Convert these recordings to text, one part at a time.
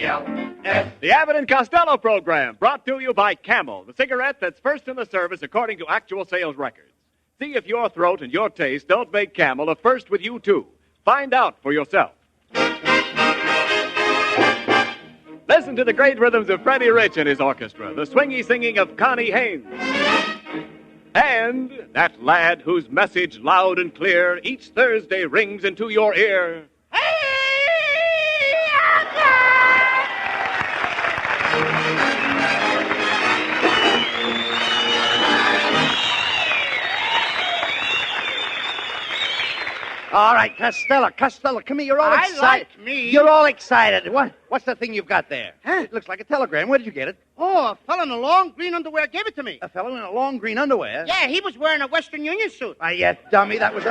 The Abbott and Costello program, brought to you by Camel, the cigarette that's first in the service according to actual sales records. See if your throat and your taste don't make Camel a first with you, too. Find out for yourself. Listen to the great rhythms of Freddie Rich and his orchestra, the swingy singing of Connie Haynes. And that lad whose message loud and clear each Thursday rings into your ear. All right, Costello, come here. You're all excited. Like me. You're all excited. What's the thing you've got there? Huh? It looks like a telegram. Where did you get it? Oh, a fellow in a long green underwear gave it to me. A fellow in a long green underwear? Yeah, he was wearing a Western Union suit. Yeah, dummy, that was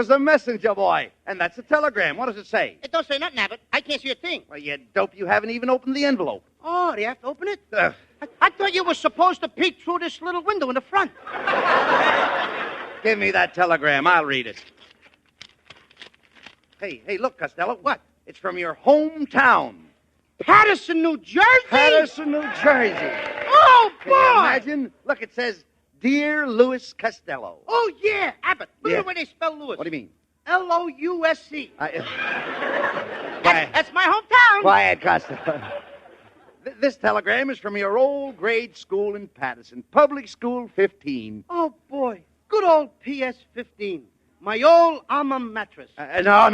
a messenger boy. And that's a telegram. What does it say? It don't say nothing, Abbott. I can't see a thing. Well, you dope, you haven't even opened the envelope. Oh, do you have to open it? I thought you were supposed to peek through this little window in the front. Give me that telegram. I'll read it. Hey, look, Costello. What? It's from your hometown. Patterson, New Jersey? Patterson, New Jersey. Oh, boy! Can you imagine? Look, it says, Dear Louis Costello. Oh, yeah, Abbott. Look Yeah. at the way they spell Louis. What do you mean? L-O-U-S-C. Quiet, That's my hometown. quiet, Costello. This telegram is from your old grade school in Patterson, Public School 15. Oh, boy. Good old PS-15. My old alma mattress. No.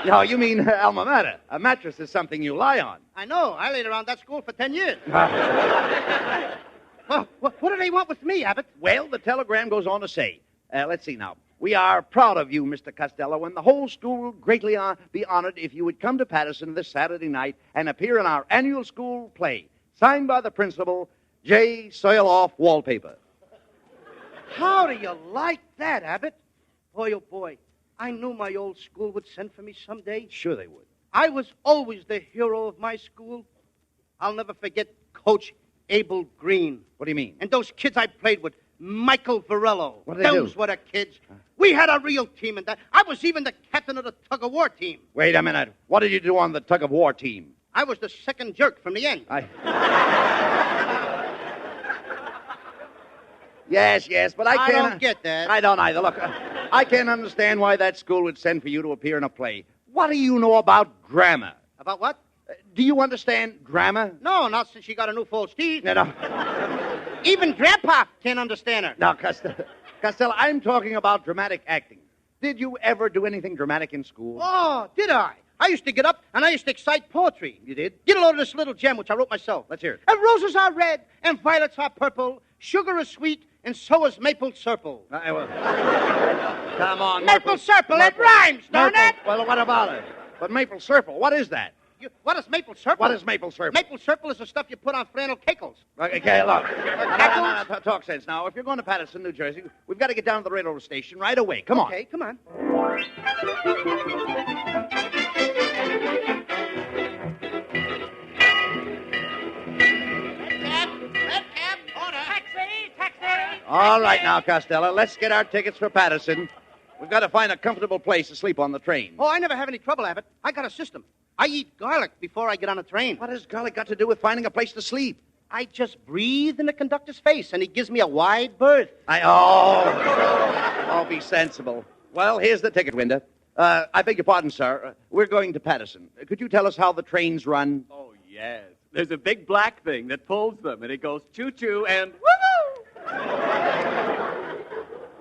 No, you mean alma mater. A mattress is something you lie on. I know. I laid around that school for 10 years. Well, what do they want with me, Abbott? Well, the telegram goes on to say, let's see now. We are proud of you, Mr. Costello, and the whole school will greatly be honored if you would come to Patterson this Saturday night and appear in our annual school play, signed by the principal, J. Soil-Off Wallpaper. How do you like that, Abbott? Boy, oh, boy. I knew my old school would send for me someday. Sure they would. I was always the hero of my school. I'll never forget Coach Abel Green. What do you mean? And those kids I played with, Michael Varello. What did they do? Those were the kids. We had a real team in that. I was even the captain of the tug-of-war team. Wait a minute. What did you do on the tug-of-war team? I was the second jerk from the end. Yes, but I can't... don't get that. I don't either. Look, I can't understand why that school would send for you to appear in a play. What do you know about grammar? About what? Do you understand grammar? No, not since she got a new false teeth. No. Even Grandpa can't understand her. No, Costello, I'm talking about dramatic acting. Did you ever do anything dramatic in school? Oh, did I? I used to get up and I used to excite poetry. You did? Get a load of this little gem, which I wrote myself. Let's hear it. And roses are red, and violets are purple, sugar is sweet, and so is maple syrup. Come on, Maple syrup, it rhymes, don't it? Well, what about it? But maple syrup, what is that? What is maple syrup? What is maple syrup? Maple syrup is the stuff you put on flannel cakes. Okay, look. Cackles? No, talk sense now. If you're going to Patterson, New Jersey, we've got to get down to the railroad station right away. Come on. Okay, come on. Red cab, order. Taxi. All right now, Costello, let's get our tickets for Patterson. We've got to find a comfortable place to sleep on the train. Oh, I never have any trouble, Abbott. I got a system. I eat garlic before I get on a train. What has garlic got to do with finding a place to sleep? I just breathe in the conductor's face, and he gives me a wide berth. Oh, be sensible. Well, here's the ticket window. I beg your pardon, sir. We're going to Patterson. Could you tell us how the trains run? Oh, yes. There's a big black thing that pulls them, and it goes choo-choo and woo-hoo!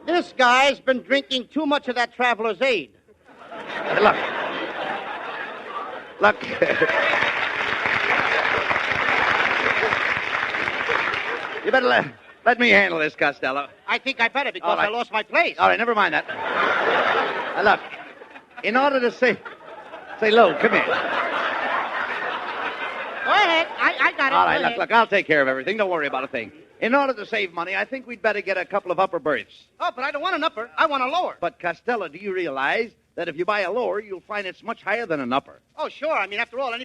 This guy's been drinking too much of that Traveler's Aid. Look. You better let me handle this, Costello. I think I better because All right. I lost my place. All right, never mind that. Look, in order to say, Lou, come here. Go ahead. I got it. All Go right, ahead. look, I'll take care of everything. Don't worry about a thing. In order to save money, I think we'd better get a couple of upper berths. Oh, but I don't want an upper. I want a lower. But, Costello, do you realize that if you buy a lower, you'll find it's much higher than an upper? Oh, sure. I mean, after all,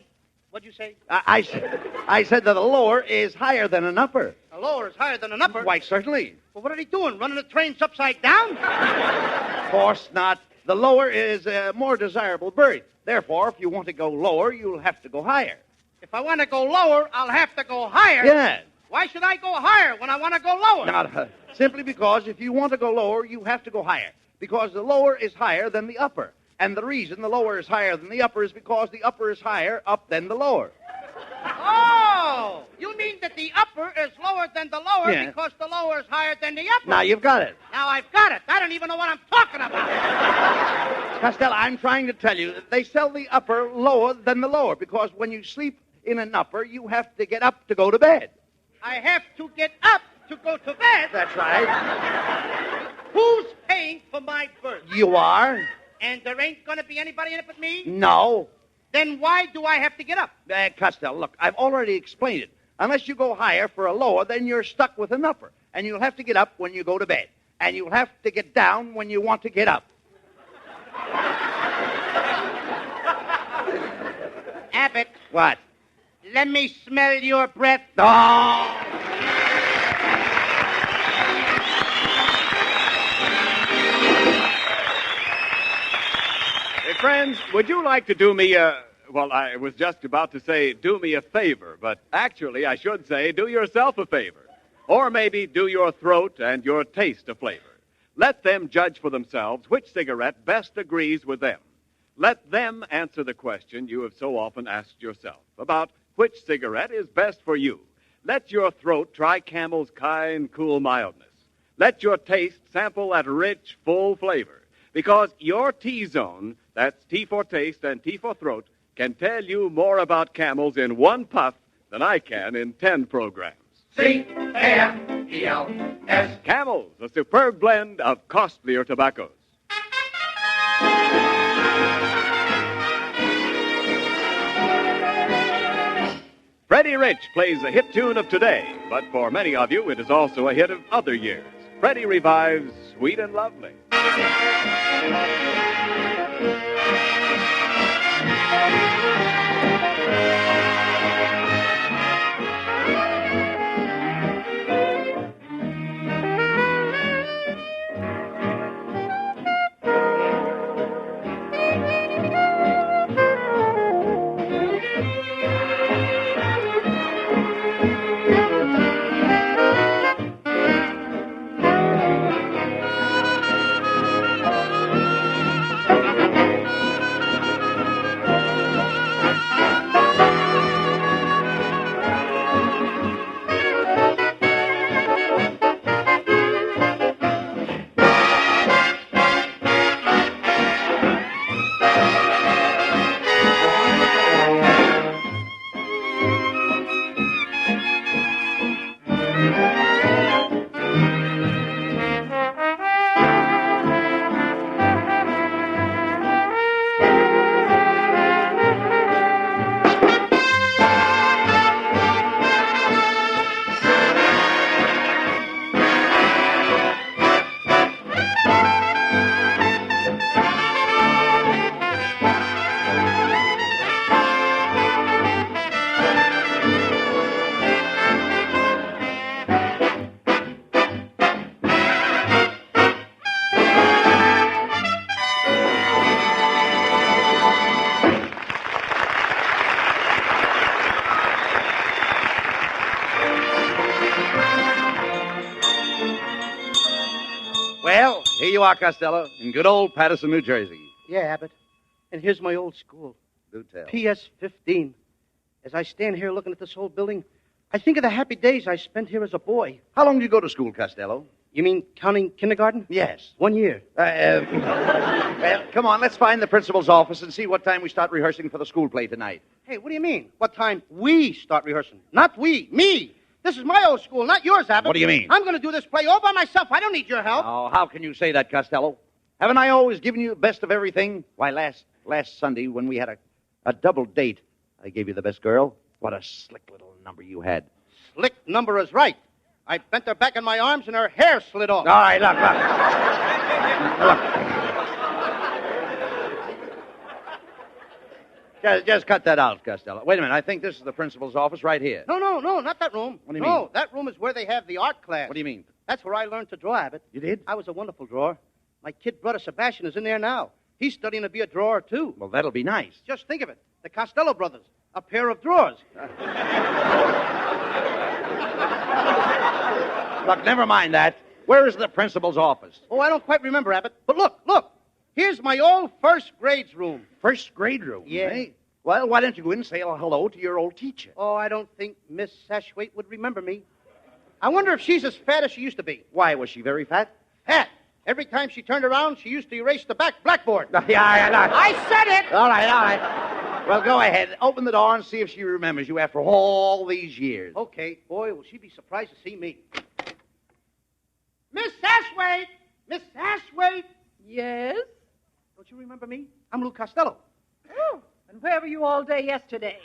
what'd you say? I said that a lower is higher than an upper. A lower is higher than an upper. Why, certainly. Well, what are they doing? Running the trains upside down? Of course not. The lower is a more desirable berth. Therefore, if you want to go lower, you'll have to go higher. If I want to go lower, I'll have to go higher. Yes. Why should I go higher when I want to go lower? Now, simply because if you want to go lower, you have to go higher. Because the lower is higher than the upper. And the reason the lower is higher than the upper is because the upper is higher up than the lower. Oh! You mean that the upper is lower than the lower Yeah. because the lower is higher than the upper? Now, you've got it. Now I've got it. I don't even know what I'm talking about. Costello, I'm trying to tell you that they sell the upper lower than the lower because when you sleep in an upper, you have to get up to go to bed. I have to get up to go to bed. That's right. Who's paying for my berth? You are? And there ain't going to be anybody in it but me? No. Then why do I have to get up? Costello, look, I've already explained it. Unless you go higher for a lower, then you're stuck with an upper. And you'll have to get up when you go to bed. And you'll have to get down when you want to get up. Abbott, What? let me smell your breath. Oh! Hey, friends, would you like to do me a... Well, I was just about to say do me a favor, but actually I should say do yourself a favor. Or maybe do your throat and your taste a flavor. Let them judge for themselves which cigarette best agrees with them. Let them answer the question you have so often asked yourself about which cigarette is best for you. Let your throat try Camel's kind, cool mildness. Let your taste sample that rich, full flavor. Because your T-zone, that's T for taste and T for throat, can tell you more about Camels in one puff than I can in 10 programs. C-A-M-E-L-S. Camels, a superb blend of costlier tobaccos. Freddie Rich plays a hit tune of today, but for many of you, it is also a hit of other years. Freddie revives Sweet and Lovely. Well, here you are, Costello, in good old Patterson, New Jersey. Yeah, Abbott. And here's my old school. Do tell. PS 15. As I stand here looking at this old building, I think of the happy days I spent here as a boy. How long did you go to school, Costello? You mean counting kindergarten? Yes. 1 year. Well, come on, let's find the principal's office and see what time we start rehearsing for the school play tonight. Hey, what do you mean? What time we start rehearsing? Not we, me. This is my old school, not yours, Abbott. What do you mean? I'm going to do this play all by myself. I don't need your help. Oh, how can you say that, Costello? Haven't I always given you the best of everything? Why, last Sunday when we had a double date, I gave you the best girl. What a slick little number you had. Slick number is right. I bent her back in my arms and her hair slid off. All right, look. Just cut that out, Costello. Wait a minute. I think this is the principal's office right here. No, not that room. What do you mean? No, that room is where they have the art class. What do you mean? That's where I learned to draw, Abbott. You did? I was a wonderful drawer. My kid brother Sebastian is in there now. He's studying to be a drawer, too. Well, that'll be nice. Just think of it. The Costello brothers. A pair of drawers. Look, never mind that. Where is the principal's office? Oh, I don't quite remember, Abbott. But look. Here's my old first grades room. First grade room, Yeah. eh? Well, why don't you go in and say hello to your old teacher? Oh, I don't think Miss Sashwaite would remember me. I wonder if she's as fat as she used to be. Why, was she very fat? Fat. Every time she turned around, she used to erase the blackboard. Yeah. I said it! All right. Well, go ahead. Open the door and see if she remembers you after all these years. Okay. Boy, will she be surprised to see me. Miss Sashwaite! Miss Sashwaite! Yes? Don't you remember me? I'm Lou Costello. Oh, and where were you all day yesterday?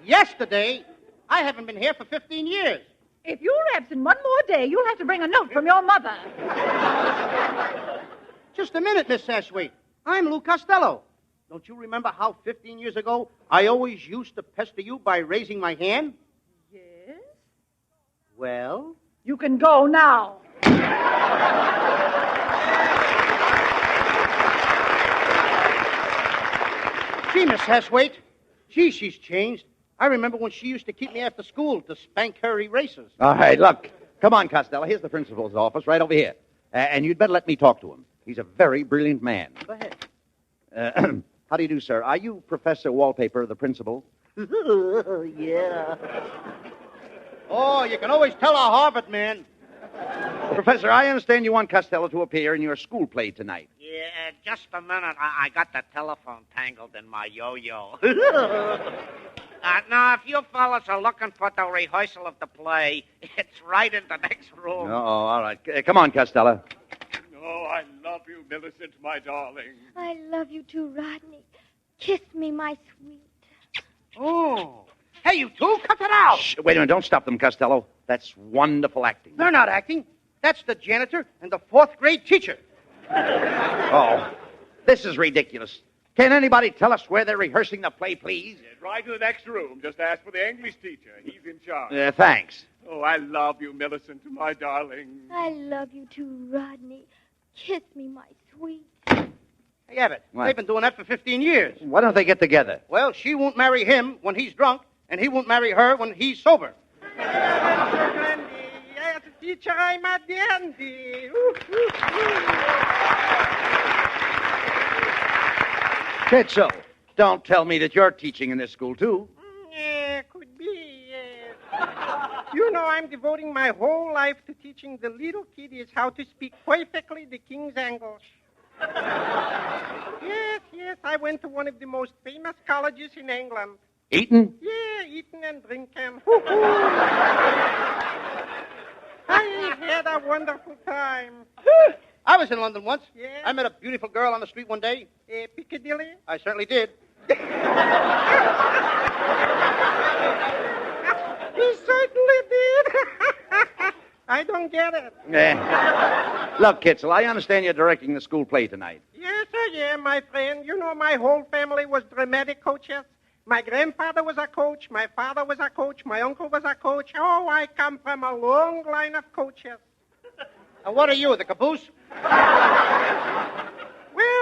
Yesterday? I haven't been here for 15 years. If you're absent one more day, you'll have to bring a note from your mother. Just a minute, Miss Sashwaite. I'm Lou Costello. Don't you remember how 15 years ago I always used to pester you by raising my hand? Yes? Well? You can go now. Gee, Miss Sashwaite. Gee, she's changed. I remember when she used to keep me after school to spank her erasers. All right, look. Come on, Costello. Here's the principal's office right over here. And you'd better let me talk to him. He's a very brilliant man. Go ahead. How do you do, sir? Are you Professor Wallpaper, the principal? Yeah. Oh, you can always tell a Harvard man. Professor, I understand you want Costello to appear in your school play tonight. Yeah, just a minute. I got the telephone tangled in my yo-yo. Now, if you fellas are looking for the rehearsal of the play, it's right in the next room. Oh, all right. Come on, Costello. Oh, I love you, Millicent, my darling. I love you too, Rodney. Kiss me, my sweet. Oh. Hey, you two, cut it out. Shh, wait a minute. Don't stop them, Costello. That's wonderful acting. They're not acting. That's the janitor and the fourth grade teacher. Oh, this is ridiculous. Can anybody tell us where they're rehearsing the play, please? Yes, right to the next room. Just ask for the English teacher. He's in charge. Thanks. Oh, I love you, Millicent, my darling. I love you too, Rodney. Kiss me, my sweet. Hey, Abbott, What? they've been doing that for 15 years. Why don't they get together? Well, she won't marry him when he's drunk, and he won't marry her when he's sober. Yes, teacher, I'm a dandy. Kitzel, don't tell me that you're teaching in this school, too. Yeah, could be, You know, I'm devoting my whole life to teaching the little kiddies how to speak perfectly the King's English. Yes, I went to one of the most famous colleges in England. Eaton? Yeah, eating and drinking. I had a wonderful time. I was in London once. Yeah? I met a beautiful girl on the street one day. Piccadilly? I certainly did. He certainly did. I don't get it. Look, Kitzel, I understand you're directing the school play tonight. Yes, I am, my friend. You know, my whole family was dramatic coaches. My grandfather was a coach. My father was a coach. My uncle was a coach. Oh, I come from a long line of coaches. And what are you, the caboose?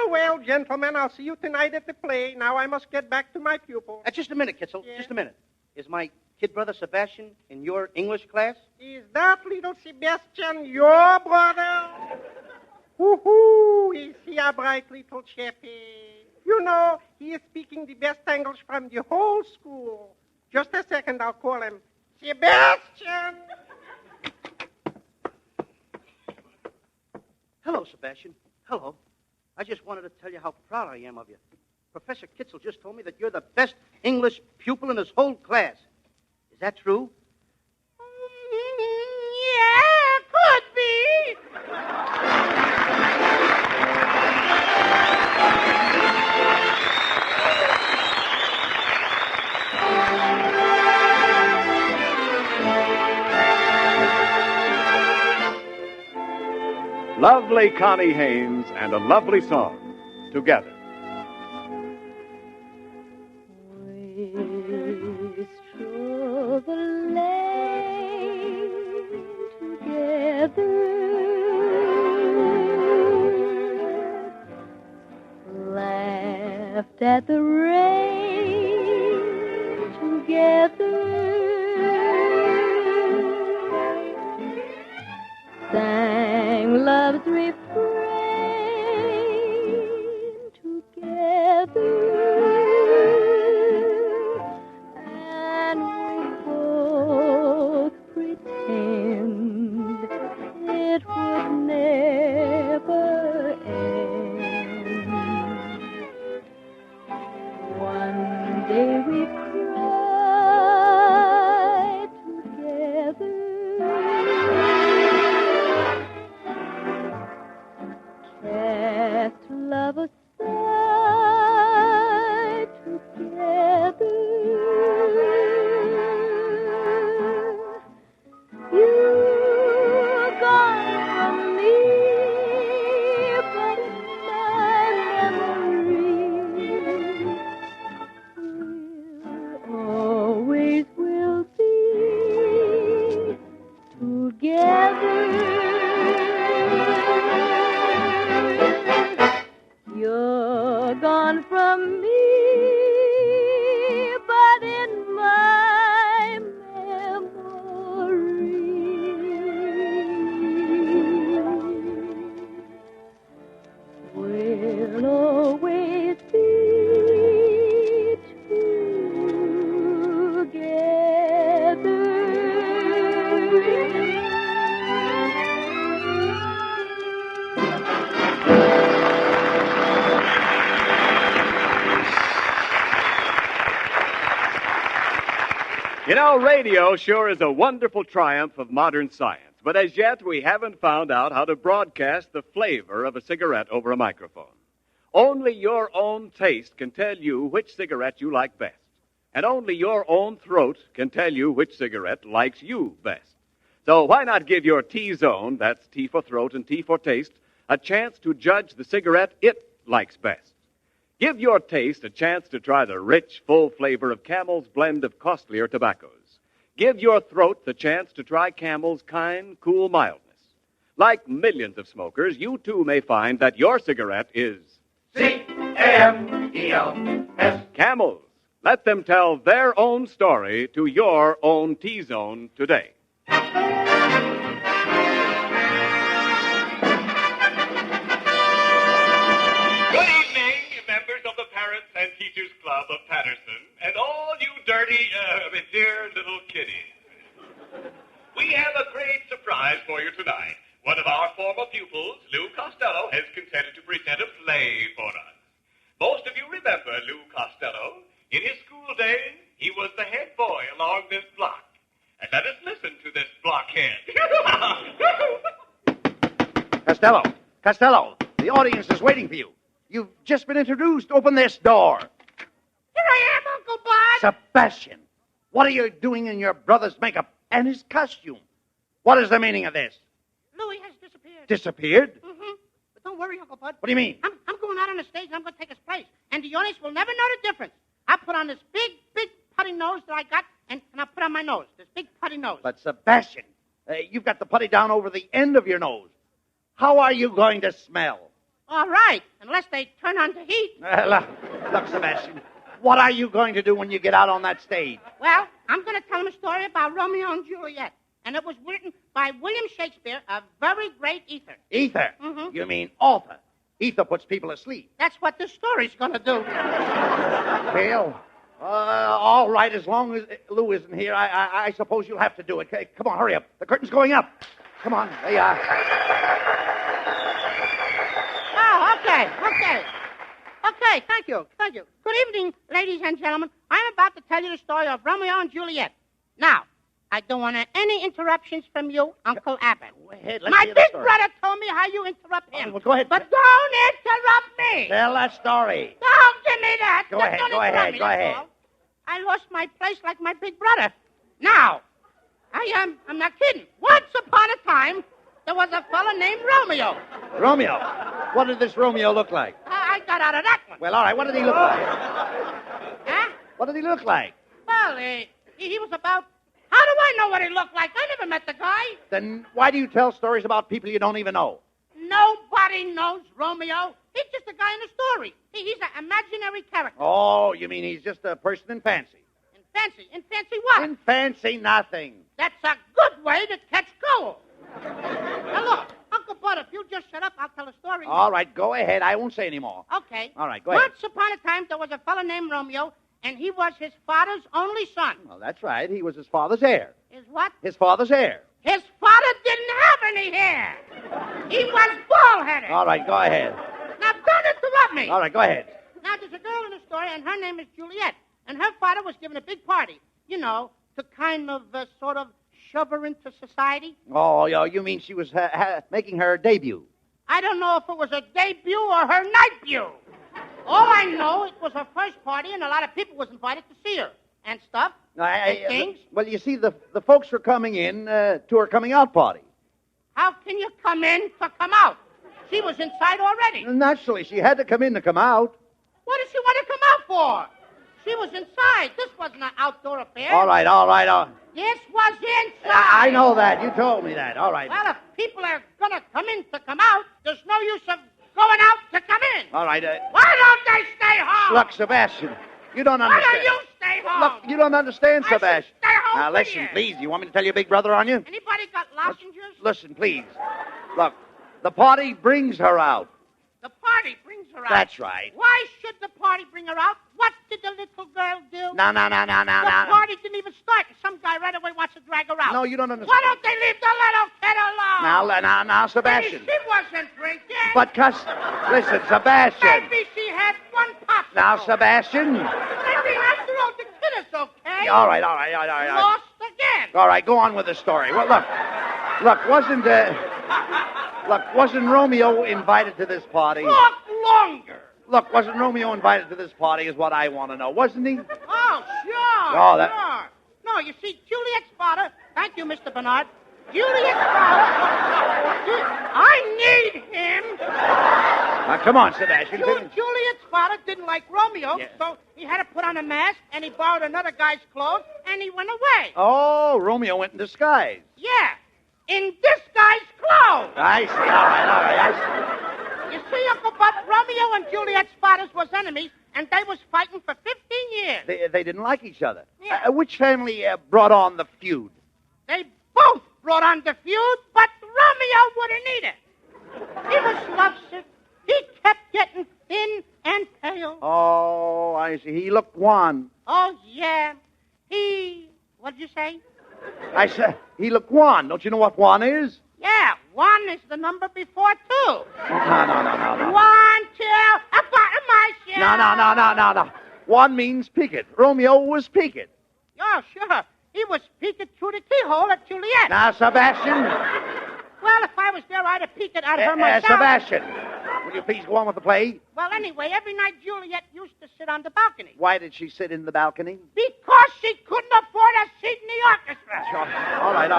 Well, gentlemen, I'll see you tonight at the play. Now I must get back to my pupils. Just a minute, Kitzel. Yeah? Just a minute. Is my kid brother Sebastian in your English class? Is that little Sebastian your brother? Woo-hoo! Is he a bright little chappie? You know, he is speaking the best English from the whole school. Just a second, I'll call him. Sebastian! Hello, Sebastian. Hello. I just wanted to tell you how proud I am of you. Professor Kitzel just told me that you're the best English pupil in his whole class. Is that true? Yeah, could be. Lovely Connie Haynes and a lovely song together. Wastrel the lane laughed at the rain together, sang love's refrain together, and we both pretend it would never end. One day we cried together, cast love aside together. You're gone from me, but in my memory always will be together. You're gone from me, but in my memory will always be You know, radio sure is a wonderful triumph of modern science, but as yet we haven't found out how to broadcast the flavor of a cigarette over a microphone. Only your own taste can tell you which cigarette you like best, and only your own throat can tell you which cigarette likes you best. So why not give your T-zone, that's T for throat and T for taste, a chance to judge the cigarette it likes best? Give your taste a chance to try the rich, full flavor of Camel's blend of costlier tobaccos. Give your throat the chance to try Camel's kind, cool mildness. Like millions of smokers, you too may find that your cigarette is C-A-M-E-L-S. Camel's. Let them tell their own story to your own T-zone today. Good evening, members of the Parents and Teachers Club of Patterson, and all you dirty, dear little kiddies. We have a great surprise for you tonight. One of our former pupils, Lou Costello, has consented to present a play for us. Most of you remember Lou Costello. In his school days, he was the head boy along this block. And let us listen to this blockhead. Costello, the audience is waiting for you. You've just been introduced. Open this door. Here I am, Uncle Bud. Sebastian, what are you doing in your brother's makeup and his costume? What is the meaning of this? Louis has disappeared. Disappeared? Mm-hmm. But don't worry, Uncle Bud. What do you mean? I'm going out on the stage and I'm going to take his place. And the audience will never know the difference. I put on this big putty nose that I got, and I put on my nose. This big putty nose. But, Sebastian, you've got the putty down over the end of your nose. How are you going to smell? All right, unless they turn on the heat. Look, Sebastian, what are you going to do when you get out on that stage? Well, I'm going to tell him a story about Romeo and Juliet. And it was written by William Shakespeare, a very great ether. Ether? Mm-hmm. You mean author. Ether puts people asleep. That's what this story's going to do. Well, all right, as long as Lou isn't here, I suppose you'll have to do it. Okay, come on, hurry up. The curtain's going up. Come on, there you are. Oh, okay, thank you. Good evening, ladies and gentlemen. I'm about to tell you the story of Romeo and Juliet. Now, I don't want any interruptions from you, Uncle Abbott. Go ahead, let's My hear the big story. brother told me how you interrupt him. Well, go ahead. But don't interrupt me. Tell that story. Don't give me that. Go Just ahead, don't go interrupt ahead, me, go that's ahead. all. I lost my place like my big brother. Now, I'm not kidding. Once upon a time, there was a fella named Romeo. Romeo. What did this Romeo look like? I got out of that one. Well, all right, what did he look like? Huh? What did he look like? Well, he was about... How do I know what he looked like? I never met the guy. Then why do you tell stories about people you don't even know? Nobody knows Romeo. He's just a guy in a story. He he's an imaginary character. Oh, you mean he's just a person in fancy? In fancy? In fancy what? In fancy nothing. That's a good way to catch cold. Now, look, Uncle Bud, if you just shut up, I'll tell a story. All right, go ahead. I won't say any more. Okay. All right, go ahead. Once upon a time, there was a fellow named Romeo, and he was his father's only son. Well, that's right. He was his father's heir. His what? His father's heir. His father didn't have any hair. He was bald-headed. All right, go ahead. Now, don't interrupt me. All right, go ahead. Now, there's a girl in the story, and her name is Juliet. And her father was giving a big party, you know, to kind of, sort of shove her into society. Oh, you mean she was making her debut? I don't know if it was her debut or her night-view. All I know, it was her first party, and a lot of people was invited to see her and stuff. And things. Well, you see, the folks were coming in to her coming-out party. How can you come in to come out? She was inside already. Naturally, she had to come in to come out. What did she want to come out for? She was inside. This wasn't an outdoor affair. All right. This was inside. I know that. You told me that. All right. Well, if people are going to come in to come out, there's no use of going out to come in. All right. Why don't they stay home? Look, Sebastian, you don't Why understand. don't you stay home? Look, you don't understand, I should Sebastian. stay home Now, for listen, you. please. You want me to tell your big brother on you? Anybody got lozenges? Listen, please. Look, the party brings her out. The party brings her out. That's right. Why should the party bring her out? What did the little girl do? No. The party didn't even start. Some guy right away wants to drag her out. No, you don't understand. Why don't they leave the little kid alone? Now, Sebastian. Maybe she wasn't drinking. But, listen, Sebastian. Maybe she had one pop. Now, Sebastian. Maybe after all, the kid is okay. All right. Lost again. All right, go on with the story. Well, wasn't Romeo invited to this party? Talk longer. Look, wasn't Romeo invited to this party is what I want to know, wasn't he? Oh, sure. Oh, Sure. No, you see, Juliet's father, thank you, Mr. Bernard. Juliet's father, I need him. Now, come on, Sebastian. Juliet's father didn't like Romeo, Yeah. so he had to put on a mask, and he borrowed another guy's clothes, and he went away. Oh, Romeo went in disguise. Yeah, in this guy's clothes. I see. All right, I see. You see, Uncle Bud, Romeo and Juliet's fathers was enemies, and they was fighting for 15 years. They didn't like each other. Yeah. Which family brought on the feud? They both brought on the feud, but Romeo wouldn't eat it. He was lovesick. He kept getting thin and pale. Oh, I see. He looked wan. Oh, yeah. What'd you say? I said, he looked wan. Don't you know what wan is? Yeah, one is the number before two. No. 1, 2, a bottom my shell. No. One means peeked. Romeo was peeked. Oh, sure. He was peeking through the keyhole at Juliet. Now, Sebastian. Well, if I was there, I'd have peeked at her myself. Sebastian, will you please go on with the play? Well, anyway, every night Juliet used to sit on the balcony. Why did she sit in the balcony? Because she couldn't afford a seat in the orchestra. All right.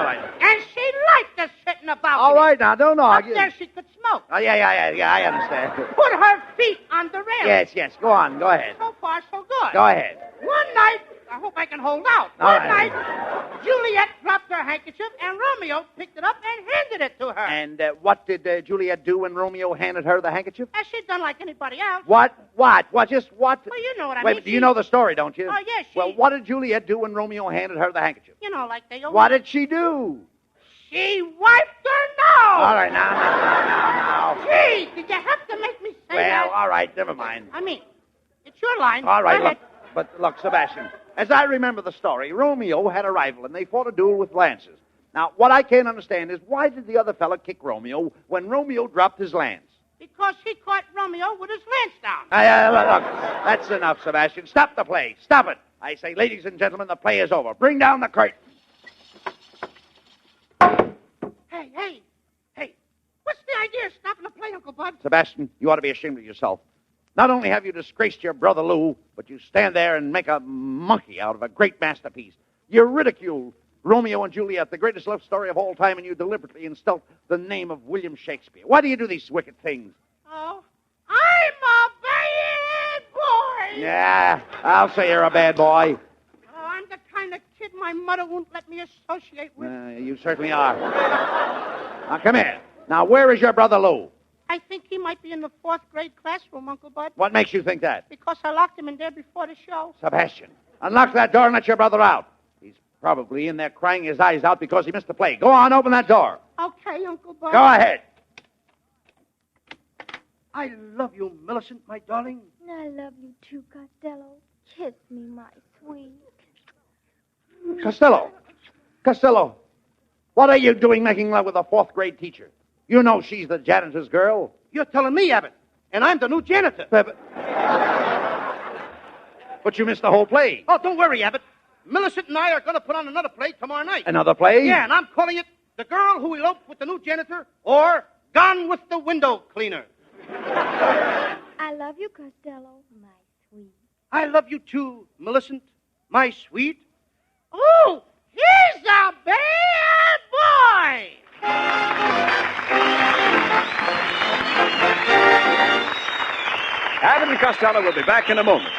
And she liked to sit in the balcony. All right, now, don't Up argue. there she could smoke. Oh, yeah, I understand. Put her feet on the rail. Yes, go on, go ahead. So far, so good. Go ahead. One night, I hope I can hold out. All One right. night, Juliet dropped her handkerchief, and Romeo picked it up and handed it to her. And what did Juliet do when Romeo handed her the handkerchief? As she'd done like anybody else. What? Just what? Well, you know what I Wait, mean. do you know the story, don't you? Oh, yes, Well, what did Juliet do when Romeo handed her the handkerchief? You know, like they always... What did she do? She wiped her nose! All right, now. Gee, did you have to make me say that? Well, all right, never mind. I mean, it's your line. All right, Go ahead. look, Sebastian, as I remember the story, Romeo had a rival, and they fought a duel with lances. Now, what I can't understand is why did the other fella kick Romeo when Romeo dropped his lance? Because he caught Romeo with his lance down. Look, that's enough, Sebastian. Stop the play. Stop it. I say, ladies and gentlemen, the play is over. Bring down the curtain. Hey. What's the idea of stopping the play, Uncle Bud? Sebastian, you ought to be ashamed of yourself. Not only have you disgraced your brother Lou, but you stand there and make a monkey out of a great masterpiece. You ridicule Romeo and Juliet, the greatest love story of all time, and you deliberately insult the name of William Shakespeare. Why do you do these wicked things? Oh, I'm a bad boy. Yeah, I'll say you're a bad boy. Oh, I'm the kind of kid my mother won't let me associate with. You certainly are. Now, come here. Now, where is your brother Lou? I think he might be in the 4th grade classroom, Uncle Bud. What makes you think that? Because I locked him in there before the show. Sebastian, unlock that door and let your brother out. He's probably in there crying his eyes out because he missed the play. Go on, open that door. Okay, Uncle Bud. Go ahead. I love you, Millicent, my darling. I love you too, Costello. Kiss me, my sweet. Costello, what are you doing making love with a 4th grade teacher? You know she's the janitor's girl. You're telling me, Abbott, and I'm the new janitor. But you missed the whole play. Oh, don't worry, Abbott. Millicent and I are going to put on another play tomorrow night. Another play? Yeah, and I'm calling it The Girl Who Eloped with the New Janitor or Gone with the Window Cleaner. I love you, Costello, my sweet. I love you too, Millicent, my sweet. Oh, he's a bad boy. Abbott and Costello will be back in a moment.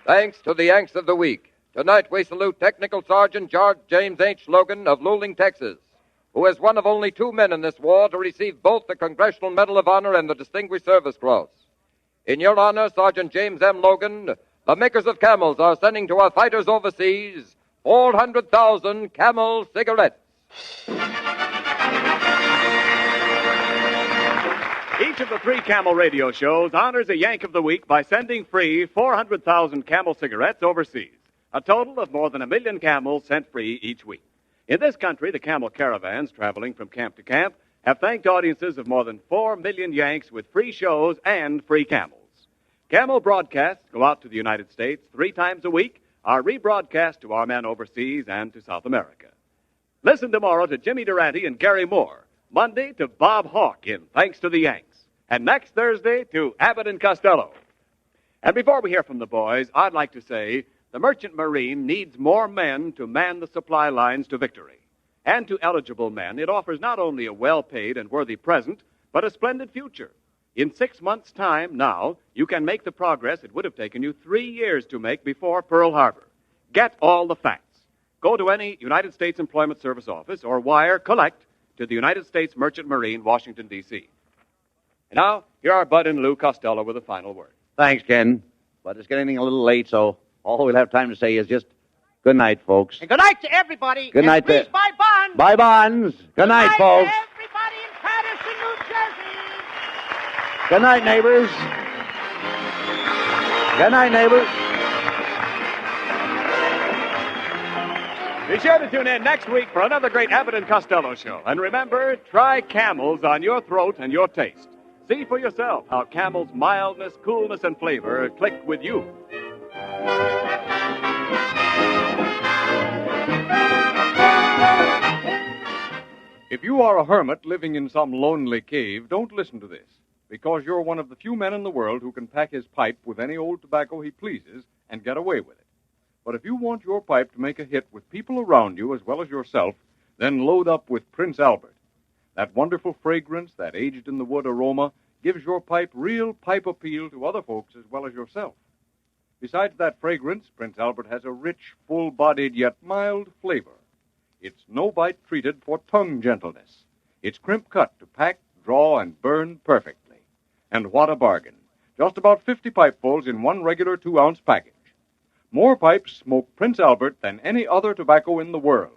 Thanks to the Yanks of the Week. Tonight we salute Technical Sergeant George James H. Logan of Luling, Texas, who is one of only 2 men in this war to receive both the Congressional Medal of Honor and the Distinguished Service Cross. In your honor, Sergeant James M. Logan, the makers of Camels are sending to our fighters overseas 400,000 Camel cigarettes. Each of the 3 Camel radio shows honors a Yank of the Week by sending free 400,000 Camel cigarettes overseas. A total of more than 1 million Camels sent free each week. In this country, the Camel caravans traveling from camp to camp have thanked audiences of more than 4 million Yanks with free shows and free Camels. Camel broadcasts go out to the United States 3 times a week, are rebroadcast to our men overseas and to South America. Listen tomorrow to Jimmy Durante and Gary Moore. Monday to Bob Hawke in Thanks to the Yanks. And next Thursday to Abbott and Costello. And before we hear from the boys, I'd like to say the Merchant Marine needs more men to man the supply lines to victory. And to eligible men, it offers not only a well-paid and worthy present, but a splendid future. In 6 months' time now, you can make the progress it would have taken you 3 years to make before Pearl Harbor. Get all the facts. Go to any United States Employment Service office or wire collect to the United States Merchant Marine, Washington, D.C. And now, here are Bud and Lou Costello with a final word. Thanks, Ken. But it's getting a little late, so all we'll have time to say is just good night, folks. And good night to everybody. Good night, please buy bonds. Buy bonds. Good night, folks. To everybody in Patterson, New Jersey. Good night, neighbors. Good night, neighbors. Be sure to tune in next week for another great Abbott and Costello show. And remember, try Camels on your throat and your taste. See for yourself how Camel's mildness, coolness, and flavor click with you. If you are a hermit living in some lonely cave, don't listen to this, because you're one of the few men in the world who can pack his pipe with any old tobacco he pleases and get away with it. But if you want your pipe to make a hit with people around you as well as yourself, then load up with Prince Albert. That wonderful fragrance, that aged-in-the-wood aroma, gives your pipe real pipe appeal to other folks as well as yourself. Besides that fragrance, Prince Albert has a rich, full-bodied, yet mild flavor. It's no-bite treated for tongue gentleness. It's crimp-cut to pack, draw, and burn perfectly. And what a bargain. Just about 50 pipefuls in one regular 2-ounce package. More pipes smoke Prince Albert than any other tobacco in the world.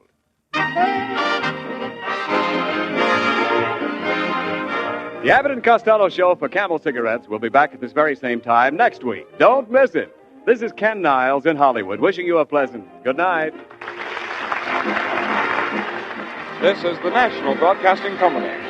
The Abbott and Costello Show for Camel Cigarettes will be back at this very same time next week. Don't miss it. This is Ken Niles in Hollywood, wishing you a pleasant good night. This is the National Broadcasting Company.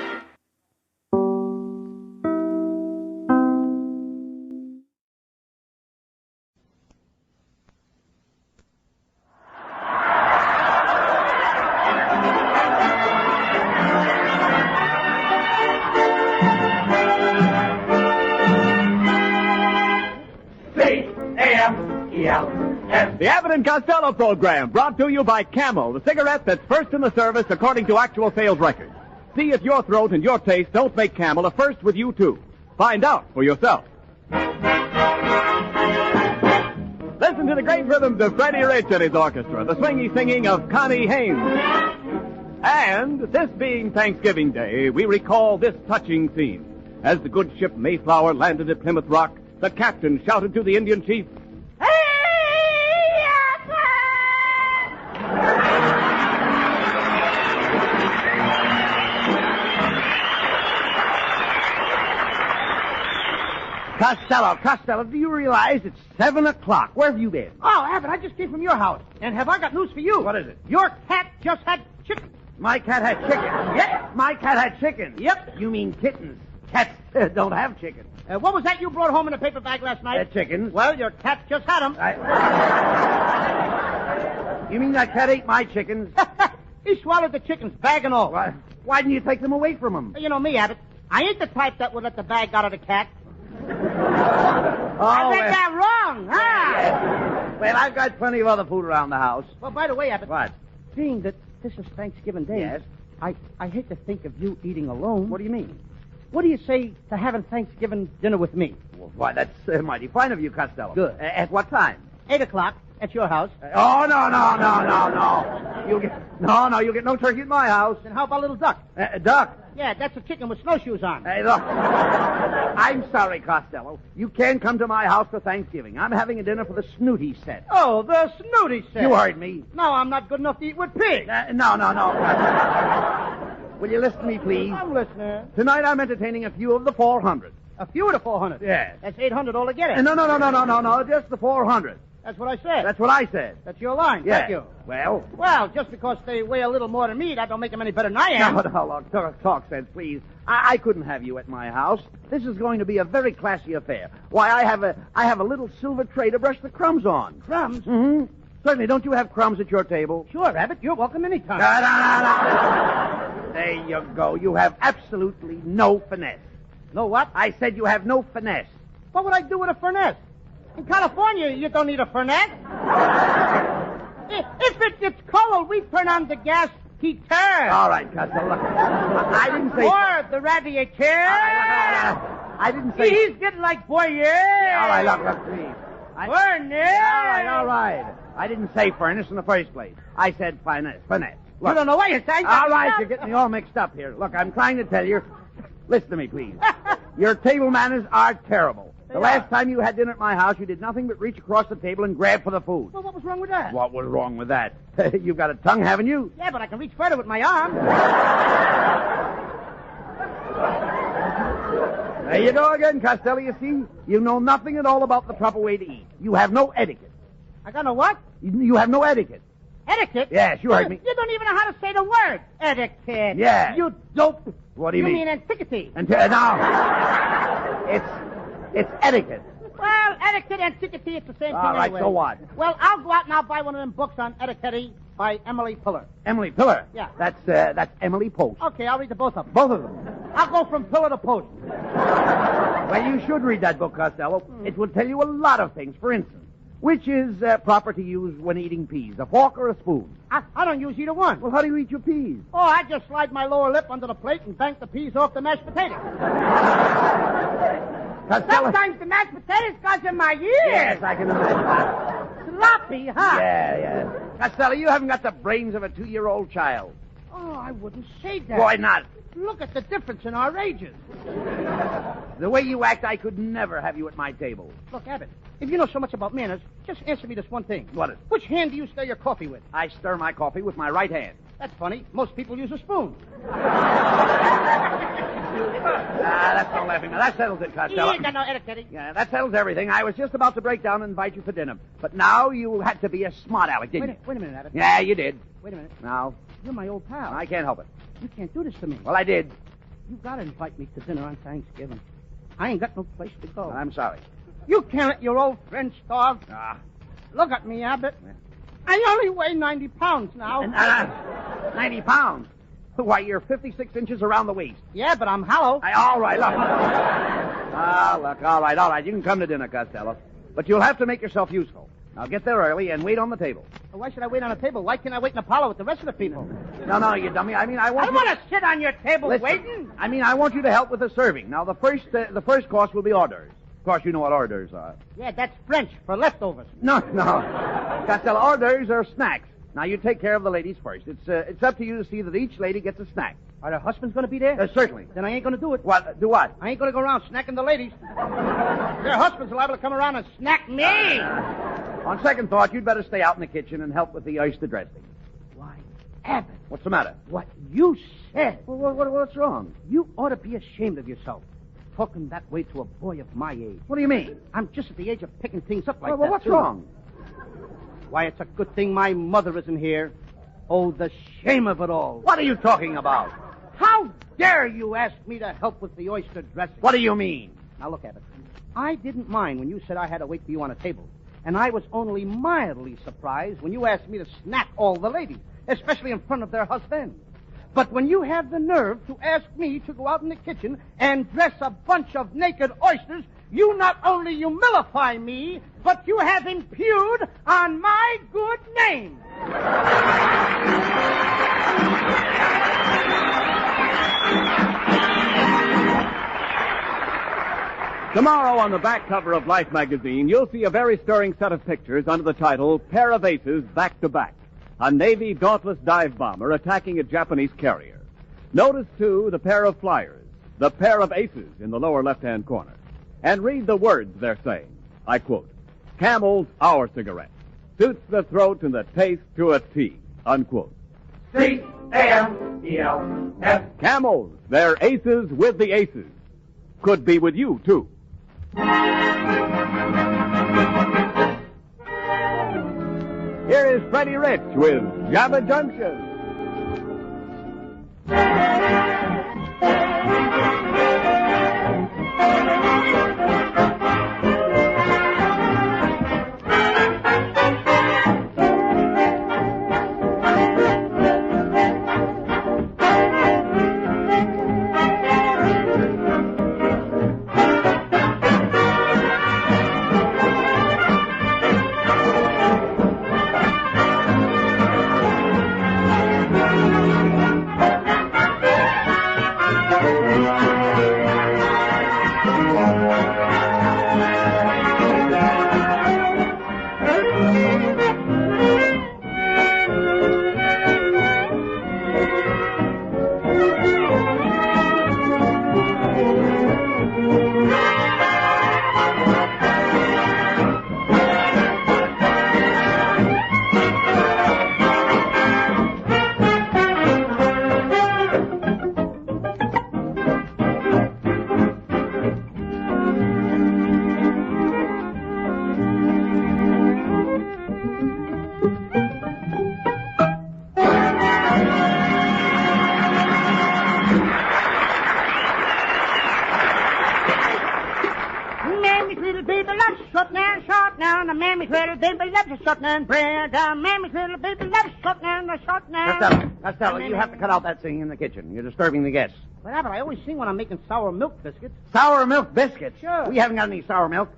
The Abbott and Costello program, brought to you by Camel, the cigarette that's first in the service according to actual sales records. See if your throat and your taste don't make Camel a first with you, too. Find out for yourself. Listen to the great rhythms of Freddie Rich and his orchestra, the swingy singing of Connie Haynes. And this being Thanksgiving Day, we recall this touching scene. As the good ship Mayflower landed at Plymouth Rock, the captain shouted to the Indian chief, Costello, do you realize it's 7 o'clock? Where have you been? Oh, Abbott, I just came from your house. And have I got news for you? What is it? Your cat just had chicken. My cat had chicken. Yep. My cat had chicken. Yep. You mean kittens. Cats don't have chicken. What was that you brought home in a paper bag last night? Chickens. Well, your cat just had them. You mean that cat ate my chickens? He swallowed the chickens, bag and all. Why didn't you take them away from him? You know me, Abbott. I ain't the type that would let the bag out of the cat. I read that wrong, huh? Yes. Well, I've got plenty of other food around the house. Well, by the way, Abbott. What? Seeing that this is Thanksgiving Day, Yes. I hate to think of you eating alone. What do you mean? What do you say to having Thanksgiving dinner with me? Well, why, that's mighty fine of you, Costello. Good. At what time? 8 o'clock at your house. Oh, no. You'll get no turkey at my house. Then how about a little duck? Duck? Yeah, that's a chicken with snowshoes on. Hey, look. I'm sorry, Costello. You can't come to my house for Thanksgiving. I'm having a dinner for the Snooty set. Oh, the snooty set. You heard me. No, I'm not good enough to eat with pigs. No. Will you listen to me, please? I'm listening. Tonight I'm entertaining a few of the 400. A few of the 400? Yes. That's 800 altogether. No, just the 400. That's what I said. That's what I said. That's your line. Yes. Thank you. Well, just because they weigh a little more than me, that don't make them any better than I am. No, look, talk sense, please. I couldn't have you at my house. This is going to be a very classy affair. Why, I have a little silver tray to brush the crumbs on. Crumbs? Mm-hmm. Certainly, don't you have crumbs at your table? Sure, Abbott. You're welcome anytime. No. There you go. You have absolutely no finesse. No what? I said you have no finesse. What would I do with a furnace? In California, you don't need a furnace. If it gets cold, we turn on the gas heater. All right, Costello. Look, I didn't say... Or the radiator. I didn't say... He's getting like boyer. Yeah, all right, look, please. Furnace. All right. I didn't say furnace in the first place. I said finesse. Look, you don't know what you're saying. All right, you're getting me all mixed up here. Look, I'm trying to tell you. Listen to me, please. Your table manners are terrible. The last time you had dinner at my house, you did nothing but reach across the table and grab for the food. Well, what was wrong with that? What was wrong with that? You've got a tongue, haven't you? Yeah, but I can reach further with my arm. There you go again, Costello. You see, you know nothing at all about the proper way to eat. You have no etiquette. I got no what? You have no etiquette. Etiquette? Yes, you heard me. You don't even know how to say the word etiquette. Yeah. You dope. What do you mean? mean? You mean antiquity. No. It's etiquette. Well, etiquette and antiquity, it's the same thing All right, anyway. so what? Well, I'll go out and I'll buy one of them books on etiquette by Emily Pillar. Emily Pillar? Yeah. That's Emily Post. Okay, I'll read the both of them. Both of them. I'll go from pillar to post. Well, you should read that book, Costello. It will tell you a lot of things. For instance, which is proper to use when eating peas, a fork or a spoon? I don't use either one. Well, how do you eat your peas? Oh, I just slide my lower lip under the plate and bank the peas off the mashed potatoes. Costello. Sometimes the mashed potatoes goes in my ears. Yes, I can imagine. Sloppy, huh? Yeah. Costello, you haven't got the brains of a 2-year-old child. Oh, I wouldn't say that. Why not? Look at the difference in our ages. The way you act, I could never have you at my table. Look, Abbott, if you know so much about manners, just answer me this one thing. What is it? Which hand do you stir your coffee with? I stir my coffee with my right hand. That's funny. Most people use a spoon. That's no laughing. Now, that settles it, Costello. You ain't got no etiquette. Yeah, that settles everything. I was just about to break down and invite you for dinner. But now you had to be a smart aleck, didn't you? Wait a minute, Abbott. Yeah, you did. Wait a minute. Now? You're my old pal. I can't help it. You can't do this to me. Well, I did. You gotta invite me to dinner on Thanksgiving. I ain't got no place to go. I'm sorry. You can't let your old friend starve. Look at me, Abbott. I only weigh 90 pounds now. 90 pounds? Why, you're 56 inches around the waist. Yeah, but I'm hollow. All right, look. All right. You can come to dinner, Costello. But you'll have to make yourself useful. Now get there early and wait on the table. Well, why should I wait on a table? Why can't I wait in Apollo with the rest of the people? No, you dummy. I mean, I want to sit on your table Listen, waiting. I mean, I want you to help with the serving. Now, the first course will be hors d'oeuvres. Of course, you know what hors d'oeuvres are. Yeah, that's French for leftovers. No. Costello, hors d'oeuvres are snacks. Now, you take care of the ladies first. It's up to you to see that each lady gets a snack. Are their husbands going to be there? Certainly. Then I ain't going to do it. What? Do what? I ain't going to go around snacking the ladies. Their husbands are liable to come around and snack me. On second thought, you'd better stay out in the kitchen and help with the oyster dressing. Why, Abbott, What's the matter? what you said. What's wrong? You ought to be ashamed of yourself. Talking that way to a boy of my age. What do you mean? I'm just at the age of picking things up like Well, that. what's too. wrong? Why, it's a good thing my mother isn't here. Oh, the shame of it all. What are you talking about? How dare you ask me to help with the oyster dressing? What do you mean? Now, look, Abbott. I didn't mind when you said I had to wait for you on a table. And I was only mildly surprised when you asked me to snack all the ladies, especially in front of their husbands. But when you have the nerve to ask me to go out in the kitchen and dress a bunch of naked oysters, you not only humilify me, but you have impugned on my good name. Tomorrow on the back cover of Life magazine, you'll see a very stirring set of pictures under the title Pair of Aces Back to Back. A Navy Dauntless dive bomber attacking a Japanese carrier. Notice, too, the pair of flyers, the pair of aces in the lower left-hand corner. And read the words they're saying. I quote, Camel's our cigarette. Suits the throat and the taste to a T. Unquote. C-A-M-E-L-S. Camels, they're aces with the aces. Could be with you, too. Here is Freddie Rich with Jabba Junction. Mammy's little baby loves short now. The mammy's little baby loves a short now. Bread down. Mammy's little baby loves short now. Costello, you have to cut out that singing in the kitchen. You're disturbing the guests. But Abbott, I always sing when I'm making sour milk biscuits. Sour milk biscuits? Sure. We haven't got any sour milk.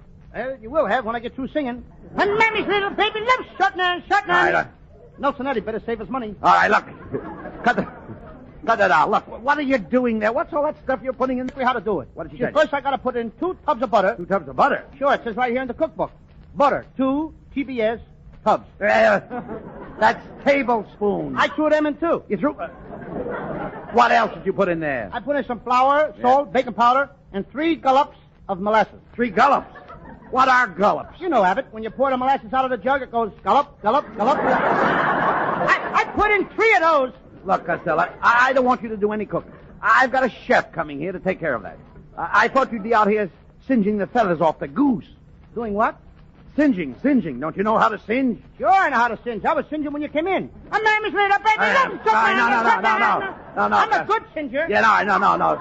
You will have when I get through singing. And Mammy's little baby loves short now. All right, look. Nelson Eddy better save his money. All right, look. Cut that out. Look, what are you doing there? What's all that stuff you're putting in? How to do it. What did she say? First, I got to put in 2 tubs of butter. 2 tubs of butter? Sure, it says right here in the cookbook. Butter, 2 TBS tubs. That's tablespoons. I threw them in, too. You threw... what else did you put in there? I put in some flour, salt, baking powder, and 3 gullops of molasses. 3 gullops? What are gullops? You know, Abbott, when you pour the molasses out of the jug, it goes gullop, gullop, gullop. I put in 3 of those. Look, Costello, I don't want you to do any cooking. I've got a chef coming here to take care of that. I thought you'd be out here singeing the feathers off the goose. Doing what? Singeing. Don't you know how to singe? Sure, I know how to singe. I was singeing when you came in. A mammy's little baby. No. I'm a good singer. Yeah, no.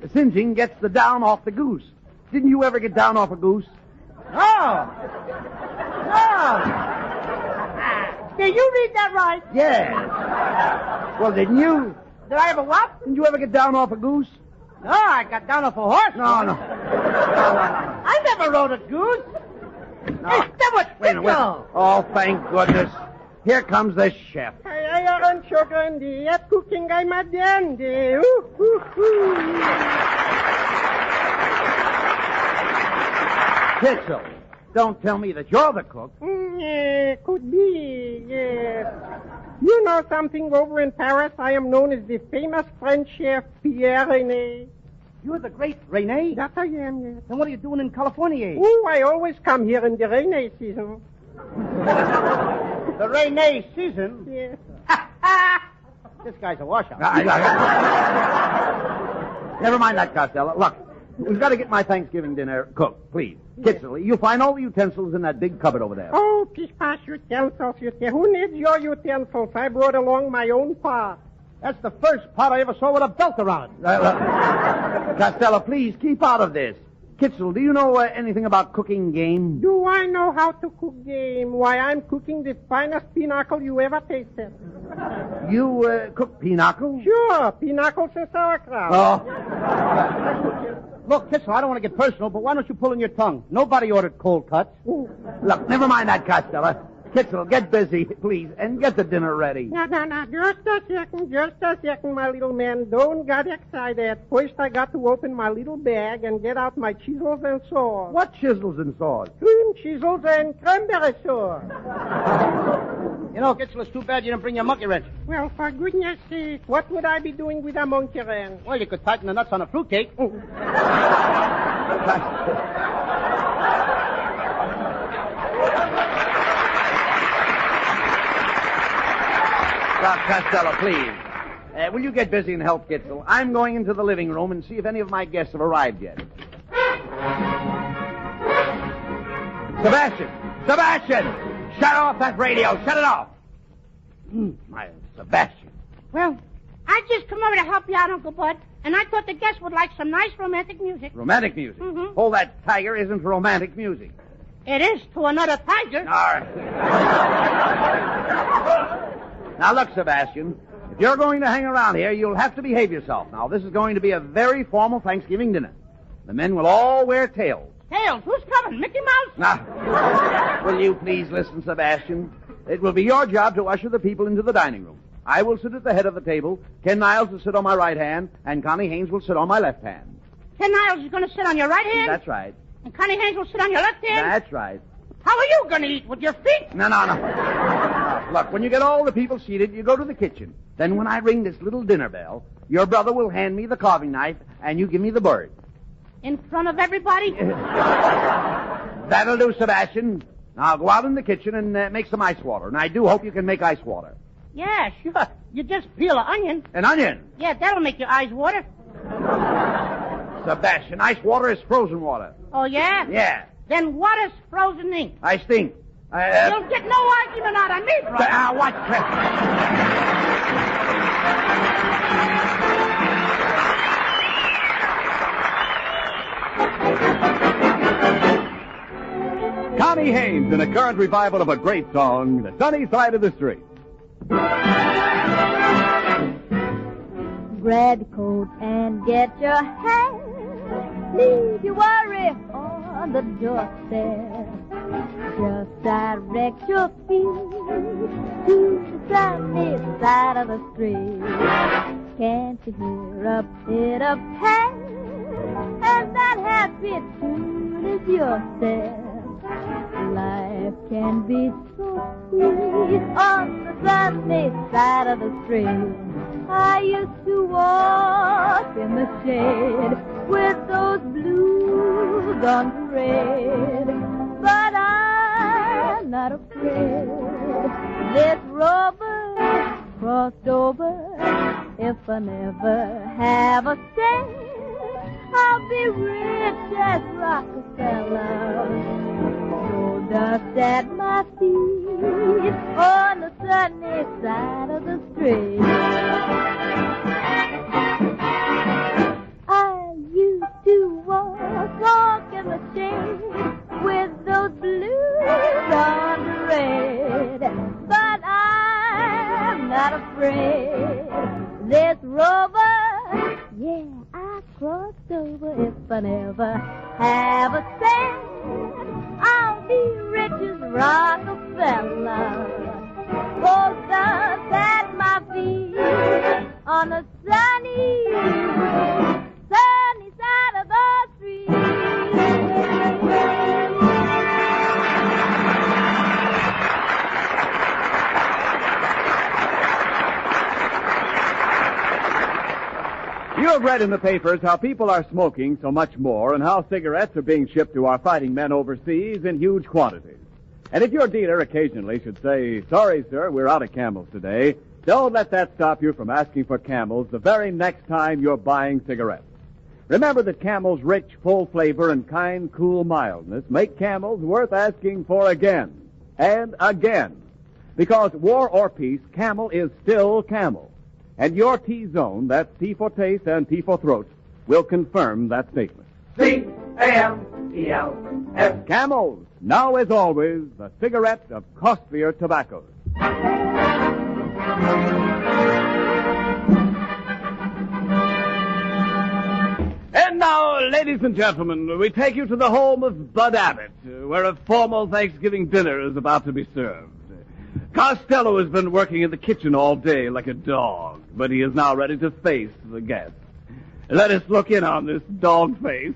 Singeing gets the down off the goose. Didn't you ever get down off a goose? No. Did you read that right? Yeah. Well, didn't you? Did I ever what? Didn't you ever get down off a goose? No, I got down off a horse. No. I never rode a goose. No. Hey, that was Wait a minute. fickle. Oh, thank goodness. Here comes the chef. Ayan, Shogandi, at cooking ay madyande. Kitzel, don't tell me that you're the cook. Yeah, could be, yes. You know something over in Paris? I am known as the famous French chef Pierre Rene. You're the great Rene? That I am, yes. Then what are you doing in California? Oh, I always come here in the Rene season. The Rene season? Yes. This guy's a washout. Never mind that, Costello. Look, we've got to get my Thanksgiving dinner cooked, please. Kitzel, you'll find all the utensils in that big cupboard over there. Oh, pish posh utensils. Who needs your utensils? I brought along my own pot. That's the first pot I ever saw with a belt around it. Costello, please, keep out of this. Kitzel, do you know anything about cooking game? Do I know how to cook game? Why, I'm cooking the finest pinochle you ever tasted. You cook pinochle? Sure, pinochle and sauerkraut. Oh. Look, Kitzel, I don't want to get personal, but why don't you pull in your tongue? Nobody ordered cold cuts. Ooh. Look, never mind that, Costello. Kitzel, get busy, please, and get the dinner ready. No. Just a second, my little man. Don't get excited. First, I got to open my little bag and get out my chisels and saws. What chisels and saws? Cream chisels and cranberry sauce. You know, Kitzel, it's too bad you didn't bring your monkey wrench. Well, for goodness sake, what would I be doing with a monkey wrench? Well, you could tighten the nuts on a fruitcake. Costello, please. Will you get busy and help Kitzel? I'm going into the living room and see if any of my guests have arrived yet. Sebastian! Shut off that radio! Shut it off! My Sebastian. Well, I just come over to help you out, Uncle Bud, and I thought the guests would like some nice romantic music. Romantic music? Mm-hmm. Oh, that tiger isn't romantic music. It is to another tiger. All right. Now, look, Sebastian, if you're going to hang around here, you'll have to behave yourself. Now, this is going to be a very formal Thanksgiving dinner. The men will all wear tails. Tails? Who's coming? Mickey Mouse? Now, will you please listen, Sebastian? It will be your job to usher the people into the dining room. I will sit at the head of the table. Ken Niles will sit on my right hand, and Connie Haynes will sit on my left hand. Ken Niles is going to sit on your right hand? That's right. And Connie Haynes will sit on your left hand? That's right. How are you going to eat? With your feet? No. Look, when you get all the people seated, you go to the kitchen. Then when I ring this little dinner bell, your brother will hand me the carving knife, and you give me the bird. In front of everybody? That'll do, Sebastian. Now go out in the kitchen and make some ice water. And I do hope you can make ice water. Yeah, sure. You just peel an onion. An onion? Yeah, that'll make your eyes water. Sebastian, ice water is frozen water. Oh, yeah? Yeah. Then what is frozen ink? I stink. You'll get no argument out of me, brother. What? Connie Haynes in a current revival of a great song, The Sunny Side of the Street. Grab your coat and get your hat. Leave your worry on the doorstep. Just direct your feet to the sunny side of the street. Can't you hear a bit of pat? And that happy tune is your step. Life can be so sweet on the sunny side of the street. I used to walk in the shade with those blues on parade, but I'm not afraid. This rover crossed over. If I never have a cent, I'll be rich as Rockefeller. No dust at my feet on the sunny side of the street. I used to walk in the shade with those blues on parade, but I'm not afraid. This rover, yeah, I crossed over. If I never have a cent, I'll be rich as Rockefeller. Both dust at my feet on the sunny side of the street. have read in the papers how people are smoking so much more and how cigarettes are being shipped to our fighting men overseas in huge quantities. And if your dealer occasionally should say, sorry, sir, we're out of Camels today, don't let that stop you from asking for Camels the very next time you're buying cigarettes. Remember that Camel's rich, full flavor and kind, cool mildness make Camels worth asking for again and again. Because war or peace, Camel is still Camel. And your T-zone, that's T for taste and T for throat, will confirm that statement. C-A-M-E-L-S. Camels, now as always, the cigarette of costlier tobaccos. And now, ladies and gentlemen, we take you to the home of Bud Abbott, where a formal Thanksgiving dinner is about to be served. Costello has been working in the kitchen all day like a dog, but he is now ready to face the guests. Let us look in on this dog face.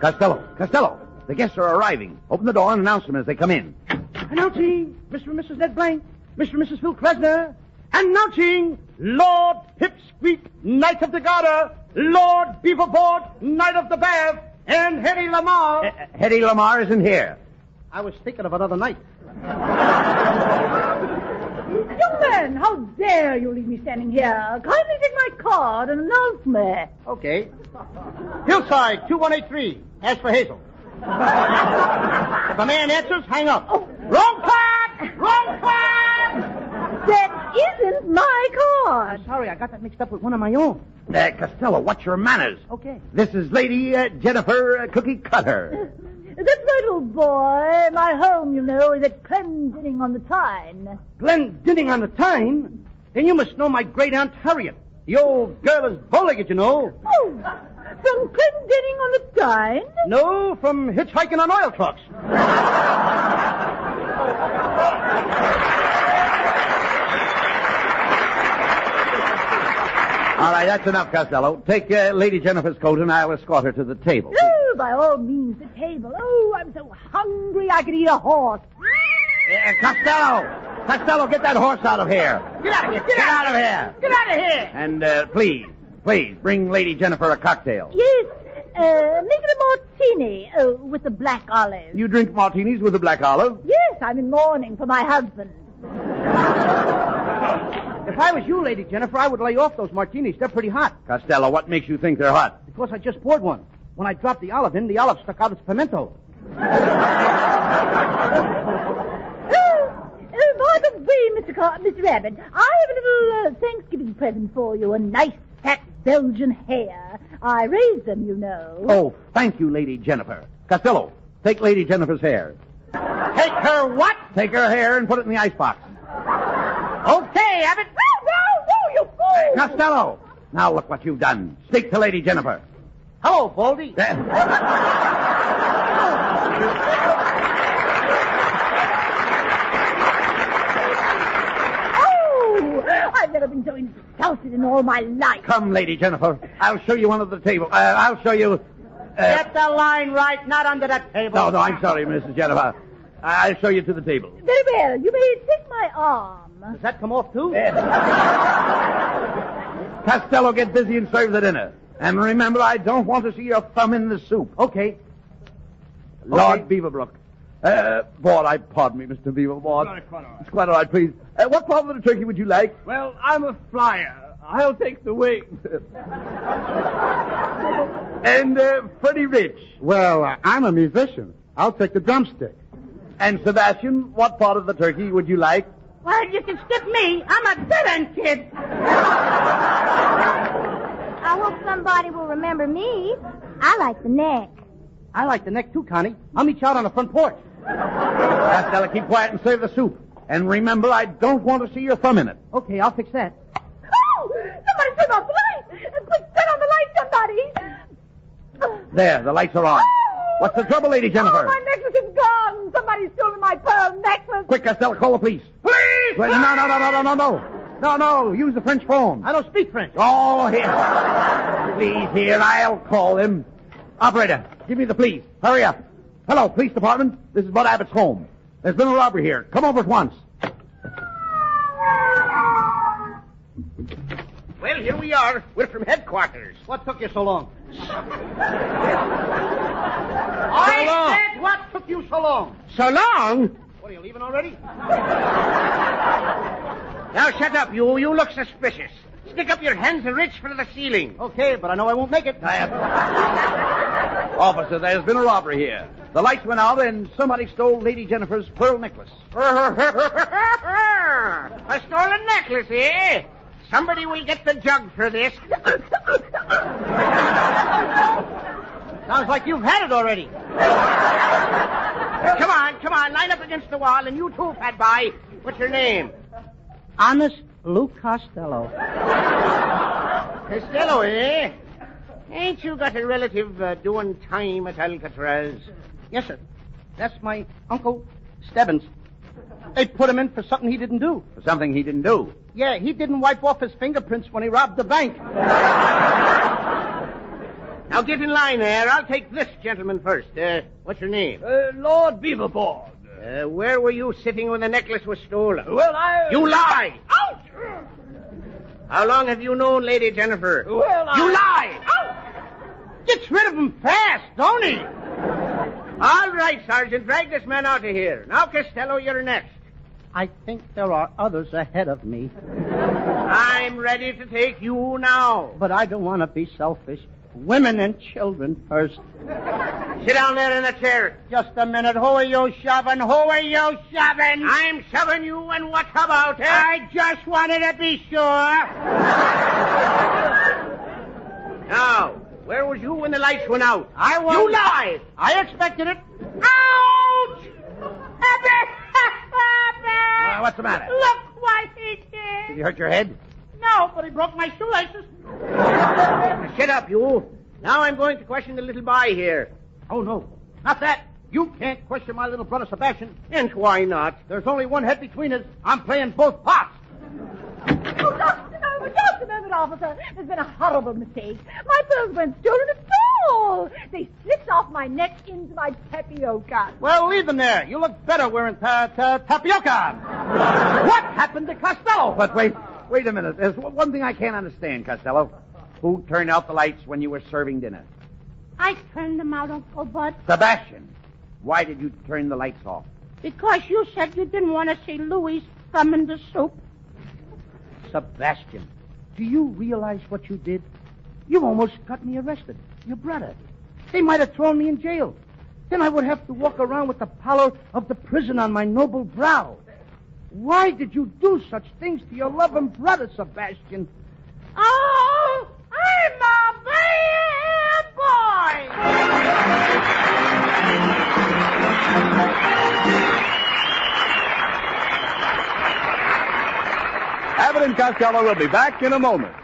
Costello, the guests are arriving. Open the door and announce them as they come in. Announcing Mr. and Mrs. Ned Blank, Mr. and Mrs. Phil Krasner. Announcing Lord Pipsqueak, Knight of the Garter, Lord Beaverboard, Knight of the Bath, and Hetty Lamar. Hetty Lamar isn't here. I was thinking of another night. Young man, how dare you leave me standing here? Kindly take my card and announce me. Okay. Hillside, 2183. Ask for Hazel. If a man answers, hang up. Oh. Wrong card! Wrong card! That isn't my card. I'm sorry, I got that mixed up with one of my own. Costello, what's your manners? Okay. This is Lady Jennifer Cookie Cutter. That's right, old boy. My home, you know, is at Glendinning on the Tyne. Glendinning on the Tyne? Then you must know my great-aunt Harriet. The old girl is bow-legged, you know. Oh, from Glendinning on the Tyne? No, from hitchhiking on oil trucks. All right, that's enough, Costello. Take Lady Jennifer's coat and I'll escort her to the table. Oh, by all means, the table. Oh, I'm so hungry I could eat a horse. Costello, get that horse out of here. Get out of here! Get out of here! Get out of here! And please, bring Lady Jennifer a cocktail. Yes, make it a martini with a black olive. You drink martinis with a black olive? Yes, I'm in mourning for my husband. If I was you, Lady Jennifer, I would lay off those martinis. They're pretty hot. Costello, what makes you think they're hot? Because I just poured one. When I dropped the olive in, the olive stuck out its pimento. By the way, Mr. Abbott, I have a little Thanksgiving present for you. A nice, fat Belgian hare. I raised them, you know. Oh, thank you, Lady Jennifer. Costello, take Lady Jennifer's hair. Take her what? Take her hair and put it in the icebox. Okay, Abbott. No, you fool! Costello, now look what you've done. Speak to Lady Jennifer. Hello, Baldy. I've never been so insulted in all my life. Come, Lady Jennifer. I'll show you under the table. I'll show you... Get the line right, not under that table. No, I'm sorry, Mrs. Jennifer. I'll show you to the table. Very well. You may take my arm. Does that come off, too? Costello, get busy and serve the dinner. And remember, I don't want to see your thumb in the soup. Okay. Lord Beaverbrook. Pardon me, Mr. Beaverboard. It's quite all right, please. What part of the turkey would you like? Well, I'm a flyer. I'll take the wings. And Freddie Rich. Well, I'm a musician. I'll take the drumstick. And Sebastian, what part of the turkey would you like? Well, you can skip me. I'm a dead-end kid. I hope somebody will remember me. I like the neck. I like the neck, too, Connie. I'll meet you out on the front porch. Costello, keep quiet and serve the soup. And remember, I don't want to see your thumb in it. Okay, I'll fix that. Oh! Somebody turn off the light! Quick, turn on the light, somebody! There, the lights are on. Oh! What's the trouble, Lady Jennifer? Oh, my necklace is gone! Somebody's stolen my pearl necklace! Quick, Costello, call the police. Please! Wait, no, use the French phone. I don't speak French. Oh, here. Please, here, I'll call him. Operator, give me the police. Hurry up. Hello, police department. This is Bud Abbott's home. There's been a robbery here. Come over at once. Well, here we are. We're from headquarters. What took you so long? I said, what took you so long? So long? What, are you leaving already? Now shut up, you. You look suspicious. Stick up your hands and reach for the ceiling. Okay, but I know I won't make it. Officer, there's been a robbery here. The lights went out and somebody stole Lady Jennifer's pearl necklace. A stolen necklace, eh? Somebody will get the jug for this. Sounds like you've had it already. Come on, line up against the wall, and you too, fat boy. What's your name? Honest Lou Costello. Costello, eh? Ain't you got a relative doing time at Alcatraz? Yes, sir. That's my Uncle Stebbins. They put him in for something he didn't do. For something he didn't do. Yeah, he didn't wipe off his fingerprints when he robbed the bank. Now get in line there. I'll take this gentleman first. What's your name? Lord Beaverboard. Where were you sitting when the necklace was stolen? Well, You lie! Ouch! How long have you known Lady Jennifer? Well, You lie! Ouch! Gets rid of him fast, don't he? All right, Sergeant. Drag this man out of here. Now, Costello, you're next. I think there are others ahead of me. I'm ready to take you now. But I don't want to be selfish. Women and children first. Sit down there in the chair. Just a minute. Who are you shoving? Who are you shoving? I'm shoving you, and what about it? I just wanted to be sure. Now, where was you when the lights went out? I was. You lie! I expected it. Ouch! what's the matter? Look what he did. Did you hurt your head? No, but he broke my shoelaces. Shut up, you. Now I'm going to question the little boy here. Oh, no. Not that. You can't question my little brother Sebastian. And why not? There's only one head between us. I'm playing both parts. Just a moment, officer. There's been a horrible mistake. My pearls weren't stolen at all. They slipped off my neck into my tapioca. Well, leave them there. You look better wearing tapioca. What happened to Costello? But wait a minute. There's one thing I can't understand, Costello. Who turned out the lights when you were serving dinner? I turned them out, Uncle Bud, Sebastian. Why did you turn the lights off? because you said you didn't want to see Louis thumb in the soup. Sebastian, do you realize what you did? You almost got me arrested. Your brother. They might have thrown me in jail. Then I would have to walk around with the pallor of the prison on my noble brow. Why did you do such things to your loving brother, Sebastian? Oh, I'm a bad boy! Abbott and Costello will be back in a moment.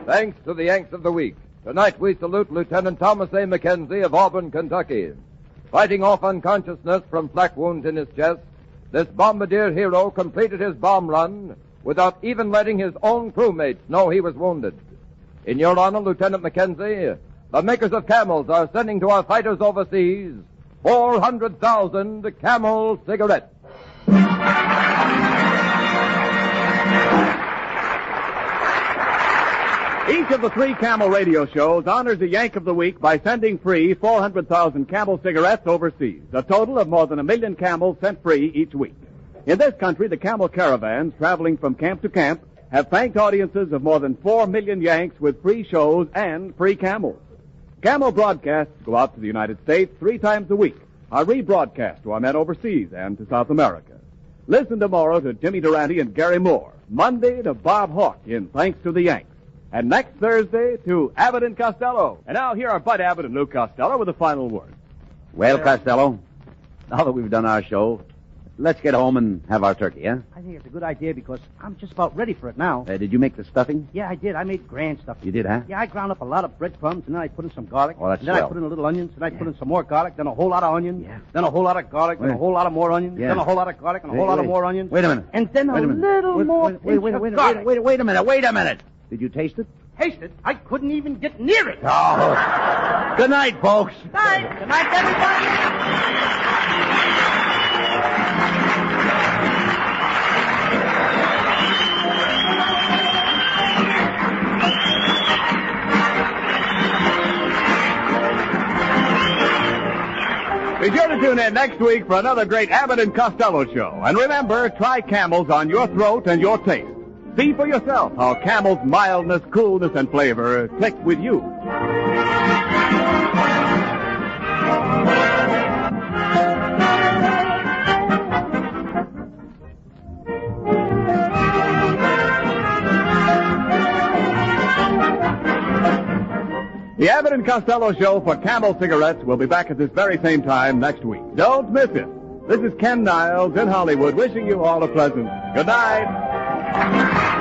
Thanks to the Yanks of the Week. Tonight we salute Lieutenant Thomas A. McKenzie of Auburn, Kentucky. Fighting off unconsciousness from flak wounds in his chest, this bombardier hero completed his bomb run without even letting his own crewmates know he was wounded. In your honor, Lieutenant McKenzie, the makers of Camels are sending to our fighters overseas 400,000 Camel cigarettes. Each of the three Camel radio shows honors a Yank of the Week by sending free 400,000 Camel cigarettes overseas, a total of more than 1 million Camels sent free each week. In this country, the Camel caravans traveling from camp to camp have thanked audiences of more than 4 million Yanks with free shows and free Camels. Camel broadcasts go out to the United States 3 times a week, are rebroadcast to our men overseas and to South America. Listen tomorrow to Jimmy Durante and Gary Moore, Monday to Bob Hawke in Thanks to the Yanks. And next Thursday to Abbott and Costello. And now here are Bud Abbott and Lou Costello with the final word. Well, Costello, now that we've done our show, let's get home and have our turkey, huh? I think it's a good idea because I'm just about ready for it now. Did you make the stuffing? Yeah, I did. I made grand stuff. You did, huh? Yeah, I ground up a lot of breadcrumbs, and then I put in some garlic. Oh, that's and then swell. I put in a little onions, and I put in some more garlic, then a whole lot of onions, Yeah. then a whole lot of garlic, then a whole lot of more onions, Yeah. then a whole lot of garlic, and a whole lot of more onions. Wait a minute. And then Wait a a minute. little more Wait pinch of garlic. a minute. Did you taste it? Taste it. I couldn't even get near it. Oh. Good night, folks. Good night. Good night, everybody. tune in next week for another great Abbott and Costello show. And remember, try Camels on your throat and your taste. See for yourself how Camel's mildness, coolness, and flavor click with you. The Abbott and Costello show for Camel cigarettes will be back at this very same time next week. Don't miss it. This is Ken Niles in Hollywood wishing you all a pleasant good night.